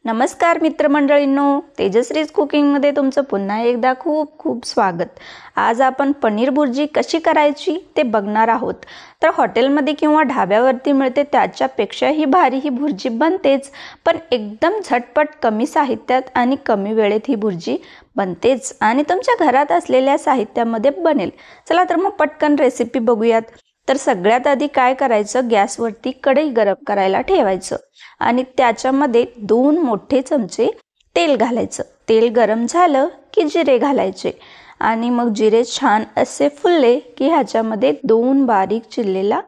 नमस्कार मित्रमंडळींनो, तेजश्रीज कुकिंगमध्ये तुमचं पुन्हा एकदा खूप खूप स्वागत। आज आपण पनीर भुर्जी कशी करायची ते बघणार आहोत। तर हॉटेलमध्ये किंवा ढाब्यावरती मिळते त्याच्यापेक्षाही भारी ही भुर्जी बनतेच, पण एकदम झटपट कमी साहित्यात आणि कमी वेळेत ही भुर्जी बनतेच आणि तुमच्या घरात असलेल्या साहित्यामध्ये बनेल। चला तर मग पटकन रेसिपी बघूयात। तर सगळ्यात आधी काय करायचं, गॅसवरती कढई गरम करायला ठेवायचं आणि त्याच्यामध्ये 2 मोठे चमचे तेल घालायचं। तेल गरम झालं की जिरे घालायचे आणि मग जिरे छान असे फुलले की ह्याच्यामध्ये 2 बारीक चिरलेला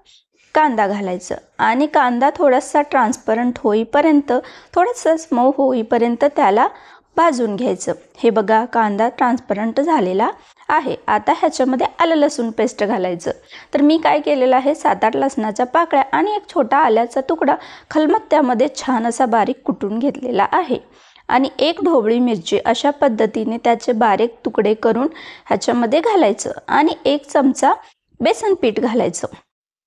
कांदा घालायचं आणि कांदा थोडासा ट्रान्सपरंट होईपर्यंत, थोडासा मऊ होईपर्यंत त्याला भाजून घ्यायचं। हे बघा, कांदा ट्रान्सपरंट झालेला आहे। आता ह्याच्यामध्ये आलं लसूण पेस्ट घालायचं। तर मी काय केलेलं आहे, 7-8 लसणाच्या पाकळ्या आणि एक छोटा आल्याचा तुकडा खलबत्त्यामध्ये छान असा बारीक कुटून घेतलेला आहे आणि एक ढोबळी मिरची अशा पद्धतीने त्याचे बारीक तुकडे करून ह्याच्यामध्ये घालायचं आणि 1 चमचा बेसन पीठ घालायचं।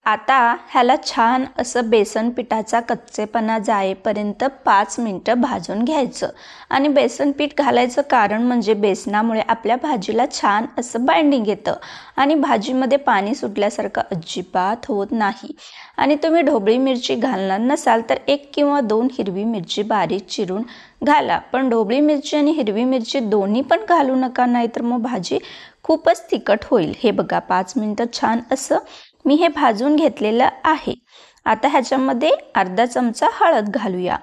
आता ह्याला छान असं बेसन पिठाचा कच्चेपणा जाईपर्यंत 5 मिनिटं भाजून घ्यायचं आणि बेसन पीठ घालायचं कारण म्हणजे बेसनामुळे आपल्या भाजीला छान असं बाइंडिंग येतं आणि भाजीमध्ये पाणी सुटल्यासारखं अजिबात होत नाही। आणि तुम्ही ढोबळी मिरची घालणार नसाल तर 1 किंवा 2 हिरवी मिरची बारीक चिरून घाला, पण ढोबळी मिरची आणि हिरवी मिरची दोन्ही पण घालू नका, नाहीतर मग भाजी खूपच तिखट होईल। हे बघा, 5 मिनिटं छान असं मी हे भाजून घेतलेलं आहे। आता ह्याच्यामध्ये अर्धा चमचा हळद घालूया,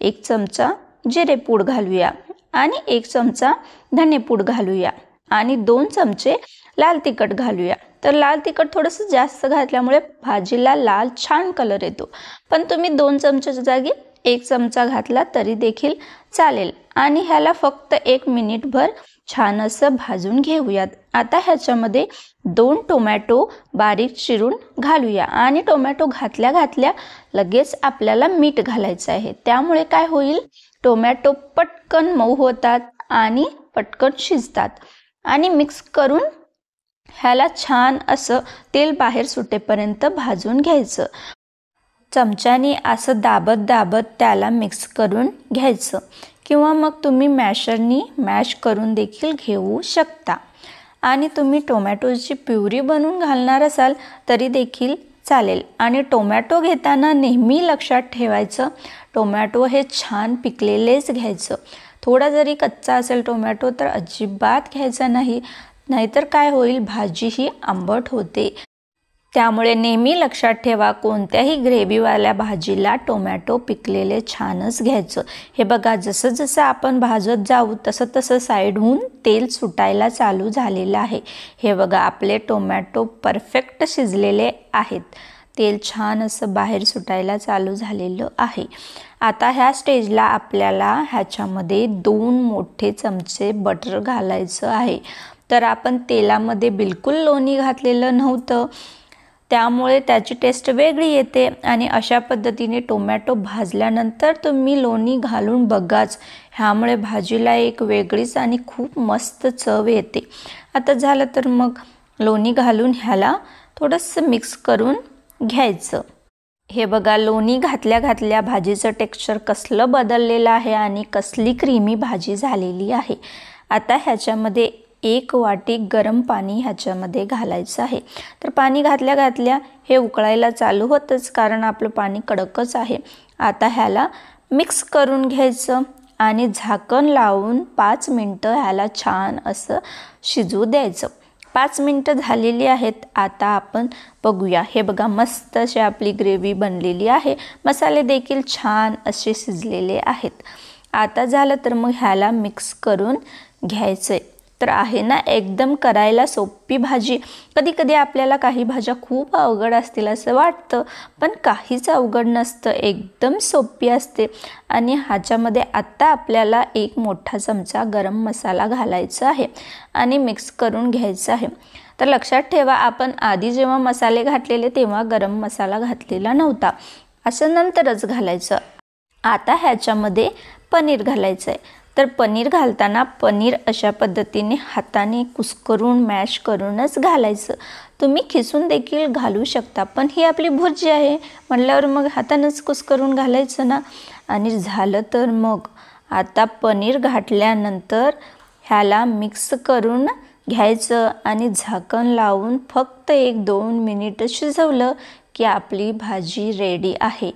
1 चमचा जिरे पूड घालूया आणि 1 चमचा धने पूड घालूया आणि 2 चमचे लाल तिखट घालूया। तर लाल तिखट थोडंसं जास्त घातल्यामुळे भाजीला लाल छान कलर येतो, पण तुम्ही 2 चमच्याच्या जागी 1 चमचा घातला तरी देखील चालेल आणि ह्याला फक्त 1 मिनिटभर छान असं भाजून घेऊयात। आता ह्याच्यामध्ये 2 टोमॅटो बारीक चिरून घालूया आणि टोमॅटो घातल्या घातल्या लगेच आपल्याला मीठ घालायचं आहे। त्यामुळे काय होईल, टोमॅटो पटकन मऊ होतात आणि पटकन शिजतात आणि मिक्स करून ह्याला छान असं तेल बाहेर सुटेपर्यंत भाजून घ्यायचं। चमच्याने असं दाबत दाबत त्याला मिक्स करून घ्यायचं किंवा मग तुम्ही मॅशरनी मॅश करून देखील घेऊ शकता आणि तुम्ही टोमॅटोची प्युरी बनवून घालणार असाल तरी देखील चालेल। आणि टोमॅटो घेताना नेहमी लक्षात ठेवायचं, टोमॅटो हे छान पिकलेलेच घ्यायचं। थोडा जरी कच्चा असेल टोमॅटो तर अजिबात घ्यायचा नाही, नाहीतर काय होईल, भाजी ही आंबट होते। त्यामुळे नेहमी लक्षात ठेवा, कोणत्याही ग्रेव्हीवाल्या भाजीला टोमॅटो पिकलेले छानच घ्यायचं। हे बघा, जसं जसं आपण भाजत जाऊ तसं तसं साईडहून तेल सुटायला चालू झालेलं आहे। हे बघा, आपले टोमॅटो परफेक्ट शिजलेले आहेत, तेल छान असं बाहेर सुटायला चालू झालेलं आहे। आता ह्या स्टेजला आपल्याला ह्याच्यामध्ये 2 मोठे चमचे बटर घालायचं आहे। तर आपण तेलामध्ये बिलकुल लोणी घातलेलं नव्हतं, त्यामुळे त्याची टेस्ट वेगळी येते आणि अशा पद्धतीने टोमॅटो भाजल्यानंतर तुम्ही लोणी घालून बघाच, ह्यामुळे भाजीला एक वेगळीच आणि खूप मस्त चव येते। आता झालं तर मग लोणी घालून ह्याला थोडंसं मिक्स करून घ्यायचं। हे बघा, लोणी घातल्या घातल्या भाजीचं टेक्स्चर कसलं बदललेलं आहे आणि कसली क्रीमी भाजी झालेली आहे। आता ह्याच्यामध्ये 1 वाटी गरम पाणी ह्याच्यामध्ये घालायचं आहे। तर पाणी घातल्या घातल्या हे उकळायला चालू होतंच, कारण आपलं पाणी कडकच आहे। आता ह्याला मिक्स करून घ्यायचं आणि झाकण लावून 5 मिनिटं ह्याला छान असं शिजू द्यायचं। 5 मिनिटं झालेली आहेत। आता आपण बघूया, हे बघा, मस्त अशी आपली ग्रेव्ही बनलेली आहे, मसाले देखील छान असे शिजलेले आहेत। आता झालं तर मग ह्याला मिक्स करून घ्यायचं। तर आहे ना एकदम करायला सोपी भाजी। कधी कधी आपल्याला काही भाज्या खूप अवघड असतील असं वाटतं, पण काहीच अवघड नसतं, एकदम सोपी असते। आणि ह्याच्यामध्ये आत्ता आपल्याला 1 मोठा चमचा गरम मसाला घालायचा आहे आणि मिक्स करून घ्यायचं आहे। तर लक्षात ठेवा, आपण आधी जेव्हा मसाले घातलेले तेव्हा गरम मसाला घातलेला नव्हता, असं नंतरच घालायचं। आता ह्याच्यामध्ये पनीर घालायचं आहे। तर पनीर घालताना पनीर अशा पद्धतीने हाताने कुस्करून मॅश करूनच घालायचं। तुम्ही खिसून देखील घालू शकता, पण ही आपली भुर्जी आहे म्हटल्यावर मग हातानेच कुस्करून घालायचं ना। आणि झालं तर मग आता पनीर घातल्यानंतर ह्याला मिक्स करून घ्यायचं आणि झाकण लावून फक्त 1-2 मिनिट शिजवलं की आपली भाजी रेडी आहे।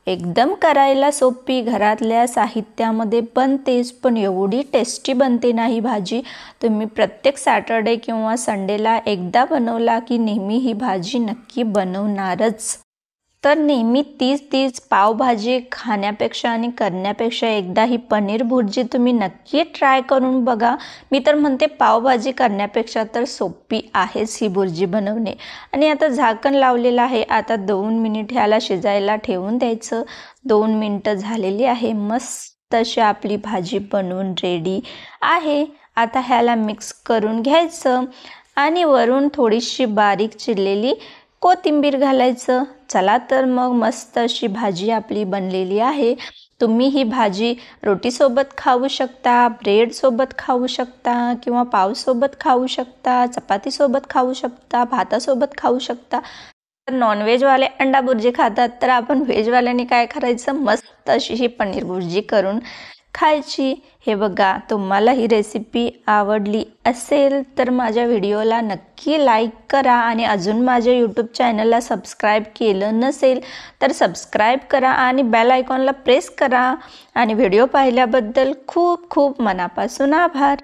एकदम करायला सोपी, घरातल्या साहित्यामध्ये बनतेच, पण एवढी टेस्टी बनते ना ही भाजी। तुम्ही प्रत्येक सॅटर्डे किंवा संडेला एकदा बनवला की नेहमी ही भाजी नक्की बनवणारच। तर नेहमी तीच पावभाजी खाण्यापेक्षा आणि करण्यापेक्षा एकदा ही पनीर भुर्जी तुम्ही नक्की ट्राय करून बघा। मी तर म्हणते पावभाजी करण्यापेक्षा तर सोपी आहेच ही भुर्जी बनवणे। आणि आता झाकण लावलेलं आहे, आता 2 मिनिट ह्याला शिजायला ठेवून द्यायचं। 2 मिनिटं झालेली आहे, मस्त अशी आपली भाजी बनवून रेडी आहे। आता ह्याला मिक्स करून घ्यायचं आणि वरून थोडीशी बारीक चिरलेली कोथिंबीर घालायचं। चला तर मग मस्त अशी भाजी आपली बनलेली आहे। तुम्ही ही भाजी रोटीसोबत खाऊ शकता, ब्रेडसोबत खाऊ शकता किंवा पावसोबत खाऊ शकता, चपातीसोबत खाऊ शकता, भातासोबत खाऊ शकता। तर नॉनव्हेजवाले अंडा भुर्जी खातात, तर आपण व्हेजवाल्यांनी काय करायचं, मस्त अशी ही पनीर भुर्जी करून खायची। हे बघा, तुम्हाला ही रेसिपी आवडली असेल तर माझ्या व्हिडिओला नक्की लाईक करा आणि अजून माझ्या यूट्यूब चॅनलला सबस्क्राईब केलं नसेल तर सबस्क्राईब करा आणि बेल आयकॉनला प्रेस करा। आणि व्हिडिओ पाहिल्याबद्दल खूप खूप मनापासून आभार।